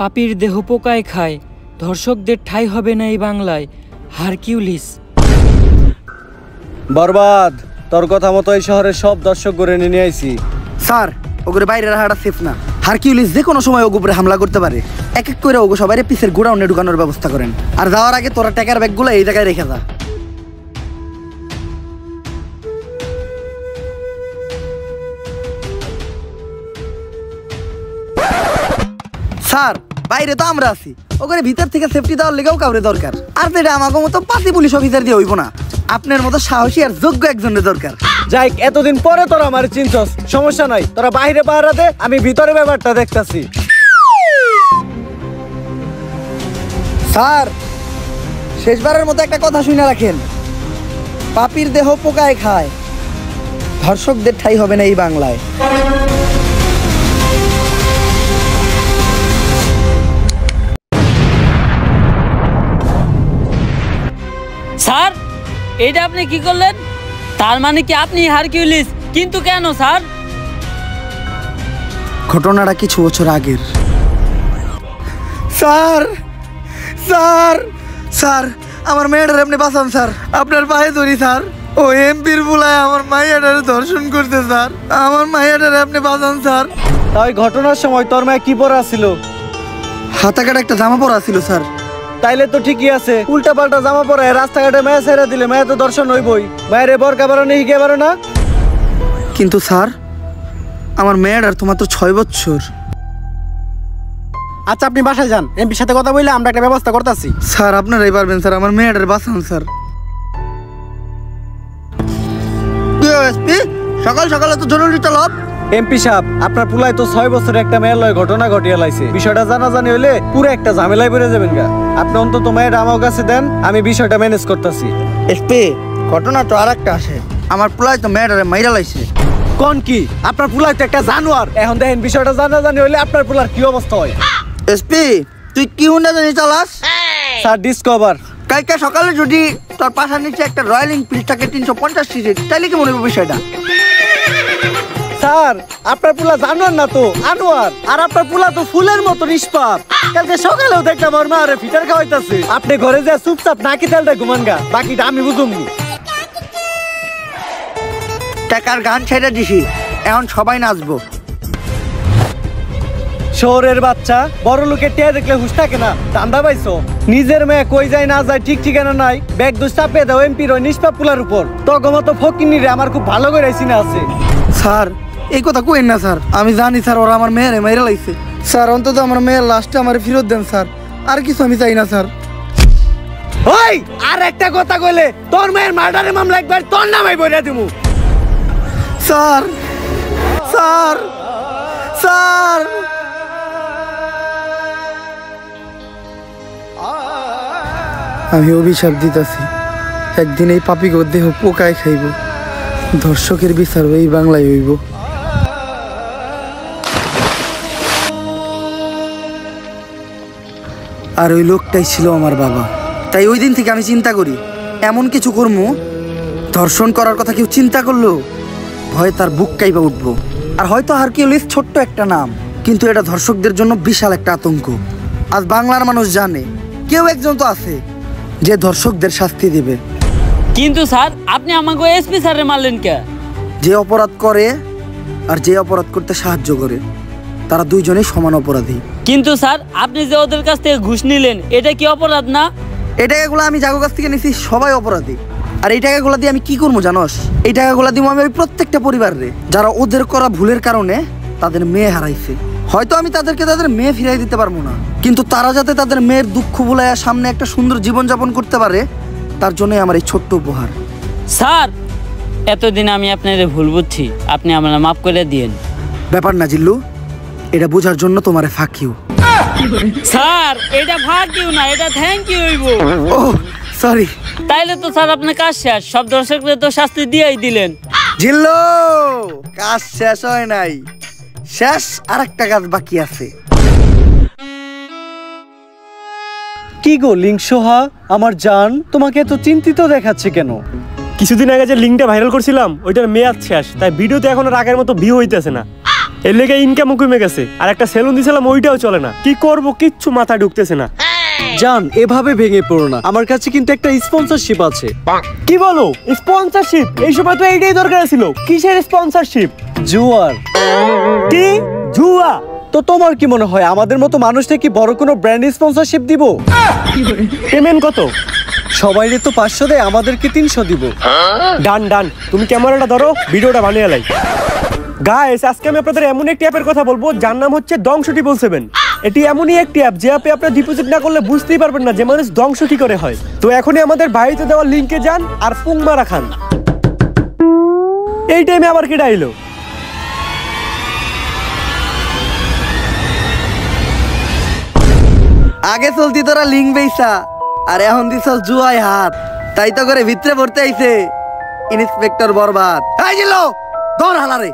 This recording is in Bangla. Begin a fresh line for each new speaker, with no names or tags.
পাপীর দেহ পোকায় খায়, ধর্ষকদের ঠাঁই হবে না এই বাংলায়। হারকিউলিস।
বরবাদ, তোর কথা মতো এই শহরের সব দর্শক করে নিয়ে আইছি।
স্যার, ওগুলো বাইরে রাখাটা সেফ না। হারকিউলিস যে কোনো সময় ওগুলো উপরে হামলা করতে পারে। এক এক করে ওগো সবাই পিসের গোডাউনে ঢুকানোর ব্যবস্থা করেন। আর যাওয়ার আগে তোরা টাকার ব্যাগগুলো এই জায়গায় রেখে যা। স্যার, বাইরে তো আমরা আছি, ওখানে ভিতর থেকে সেফটি দেওয়ার লেগেও কাউরে দরকার। আর যেটা আমাকে মতো 5 পুলিশ অফিসার দিয়ে হইব না, আপনার মতো সাহসী আর যোগ্য একজনের দরকার।
যাই, এতদিন পরে তোরা আমার চিনছস, সমস্যা নাই, তোরা বাইরে পাহারা দে, আমি ভিতরে ব্যাপারটা দেখতাছি।
স্যার, শেষবারের মতো একটা কথা শুনে রাখেন, পাপীর দেহ পোকায় খায়, ধর্ষকদের ঠাঁই হবে না এই বাংলায়।
স্যার, এইটা আপনি কি করলেন? তার মানে কি আপনি হারকিউলিস? কিন্তু কেন স্যার?
ঘটনাটা কিছু বছর আগের। স্যার স্যার স্যার, আমার মেয়েটার আপনি বাঁচান স্যার, আপনার পায়ে ধরি স্যার। ও এমপির বুলায় আমার মাইয়াটারে ধর্ষণ করতে স্যার, আমার মাইয়াটারে আপনি বাঁচান স্যার।
তাই ঘটনার সময় তোর মায়ে কি পরা ছিল?
হাতা কাটা একটা জামা পরা ছিল স্যার।
তাইলে তো ঠিকই আছে, উল্টা পাল্টা জামা পরায় রাস্তাঘাটে মেয়ে ছেড়ে দিলে মেয়ে তো দর্শন হইবই। মায়ের বরকা বারো নেই কে বারো না।
কিন্তু স্যার, আমার মেয়েটার তো মাত্র 6 বছর।
আচ্ছা, আপনি বাসায় যান, এমপির সাথে কথা বললে আমরা একটা ব্যবস্থা করতেছি।
স্যার, আপনারাই পারবেন স্যার, আমার মেয়েটার বাঁচান স্যার। সকাল সকালে তো জরুরি তলব।
এমপি সাহেব, আপনার পুলাই তো 6 বছরে একটা মেয়ের লয় ঘটনা ঘটিয়ে লাইছে। বিষয়টা জানাজানি হইলে পুরো একটা ঝামেলায় পড়ে যাবেন গা। আপনি অন্তত মেয়েটা আমার কাছে দেন, আমি বিষয়টা ম্যানেজ করতেছি।
এসপি, ঘটনা তো আর একটা আসে, আমার পুলাই তো মেয়েটারে মাইরা লাইছে।
কোন কি? আপনার পুলাই তো একটা জানোয়ার। এখন দেখেন বিষয়টা জানাজানি হইলে আপনার পুলার কি অবস্থা হয়।
এসপি, তুই কি হুন্ডা জানি চালাস?
Sir, discover.
কালকে সকালে যদি তোর পাশার নিচে একটা রয়্যাল এনফিল্ড থাকে 350 সিসি, তাইলে কি মনে হবে বিষয়টা?
স্যার, আপনার পুলা জানোয়ার না তো আনোয়ার, আর আপনার পুলা তো ফুলের মতো নিষ্পাপ। কালকে সকালেও দেখলাম ওর মা আরে ফিটার খাওয়াইতাছে। আপনি ঘরে যা চুপচাপ নাকি তেলটা ঘুমান গা, বাকিটা আমি বুঝুম।
টাকার গান ছেড়ে দিছি, এখন সবাই নাচবো।
শহরের বাচ্চা, বড় লোকের টিয়া দেখলে হুশ থাকে না। দান্দা পাইছো? নিজের মেয়ে কই যায় না যায় ঠিক ঠিকানা নাই, ব্যাগ দোষ চাপিয়ে দাও এমপির ওই নিষ্পাপ পুলার উপর। তগমতো ফকিনি রে আমার খুব ভালো করে চিনা আছে।
স্যার, এই কথা কইেন না স্যার, আমি জানি স্যার ওরা আমার মেয়েরে মাইরা লাইছে। স্যার, অন্তত আমার মেয়ের লাশটা আমার ফেরত দেন স্যার, আর কিছু আমি চাই না স্যার।
ওই, আর একটা কথা কইলে তোর মেয়ের মার্ডারের মামলা একবার তোর নামে বইরা দিমু।
স্যার স্যার স্যার, আমি অভিশাপ দিতেছি, একদিন এই পাপিকে দেহ পোকায় খাইব, ধর্ষকের বিচার এই বাংলায় হইব। আর ওই লোকটাই ছিল আমার বাবা। তাই ওই দিন থেকে আমি চিন্তা করি, এমন কিছু করবো, ধর্ষণ করার কথা কেউ চিন্তা করলো ভয় তার বুক কাইপা উঠবো। আর হয়তো হারকিউলিস ছোট্ট একটা নাম, কিন্তু এটা ধর্ষকদের জন্য বিশাল একটা আতঙ্ক। আজ বাংলার মানুষ জানে কেউ একজন তো আছে যে ধর্ষকদের শাস্তি দিবে।
কিন্তু স্যার, আপনি আমাকে এসপি স্যারে মারলেন কে?
যে অপরাধ করে আর যে অপরাধ করতে সাহায্য করে, তারা দুইজনেই সমান অপরাধী।
কিন্তু স্যার, আপনি যে ওদের কাছ থেকে ঘুষ নিলেন, এটা কি অপরাধ না?
এই টাকাগুলো আমি যাগো কাছ থেকে নিছি, সবাই অপরাধী। আর এই টাকাগুলো দিয়ে আমি কি করবো জানোস? এই টাকাগুলো দিব আমি প্রত্যেকটা পরিবারে যারা ওদের করা ভুলের কারণে তাদের মেয়ে হারাইছে। হয়তো আমি তাদেরকে তাদের মেয়ে ফিরাই দিতে পারবো না, কিন্তু তারা যাতে তাদের মেয়ের দুঃখ ভুলাইয়া সামনে একটা সুন্দর জীবনযাপন করতে পারে, তার জন্যই আমার এই ছোট্ট উপহার।
স্যার, এতদিন আমি আপনার ভুল বুঝছি, আপনি আমার মাফ করে দিয়েন।
ব্যাপার না জিল্লু, এটা বোঝার জন্য তোমারে ফাঁক ইউ।
স্যার, এটা ফাঁক ইউ না, এটা থ্যাংক ইউ হইব।
ও সরি।
তাইলে তো স্যার আপনার কাজ শেষ, সব দর্শকদের তো শাস্তি দিয়েই দিলেন।
জিল্লু, কাজ শেষ হয় নাই, শেষ আর একটা কাজ বাকি আছে।
কি গো লিংসোহা, আমার জান, তোমাকে এত চিন্তিত দেখাচ্ছে কেন?
কিছুদিন আগে যে লিঙ্কটা ভাইরাল করছিলাম ওইটার মেয়াদ শেষ, তাই ভিডিওতে এখন আগের মতো ভিউ হইতেছে না। এর লেগে ইনকামও কমে গেছে, আর একটা সেলুন দিয়েছিলাম ওইটাও চলে না। কি করব কিচ্ছু মাথায় ঢুকতেছে না।
জান, এভাবে ভেঙে পড়ো না, আমার কাছে কিন্তু একটা স্পন্সরশিপ আছে।
কি বলো স্পন্সরশিপ? এই সময় তো এইটাই দরকার ছিল। কিসের স্পন্সরশিপ?
জুয়ার।
কি জুয়া?
তো তোমার কি মনে হয় আমাদের মতো মানুষটা কি বড় কোনো ব্র্যান্ড স্পন্সরশিপ দিব?
পেমেন্ট কত?
সবাইরে তো 500 দেয়, আমাদেরকে 300 দিব।
ডান ডান, তুমি ক্যামেরাটা ধরো, ভিডিওটা বানিয়ে লাই। গাইস, আজকে আমি আপনাদের এমন একটি অ্যাপের কথা বলবো যার নাম হচ্ছে দংশ 777। এটি এমনই একটি অ্যাপ যে অ্যাপে আপনারা ডিপোজিট না করলে বুঝতেই পারবেন না যে মানুষ ধ্বংস কি করে হয়। তো এখনই আমাদের বাড়িতে দেওয়া লিংকে যান আর পুং মারা খান। এই টাইমে আবার কি ডাইলো?
আগে চলতি তোরা লিঙ্ক বেইসা, আর এখন দিছস জুয়ায় হাত। তাই তো করে ভিতরে পড়তে আইছে ইন্সপেক্টর বরবাদ। এই জিলো ধর হালারে।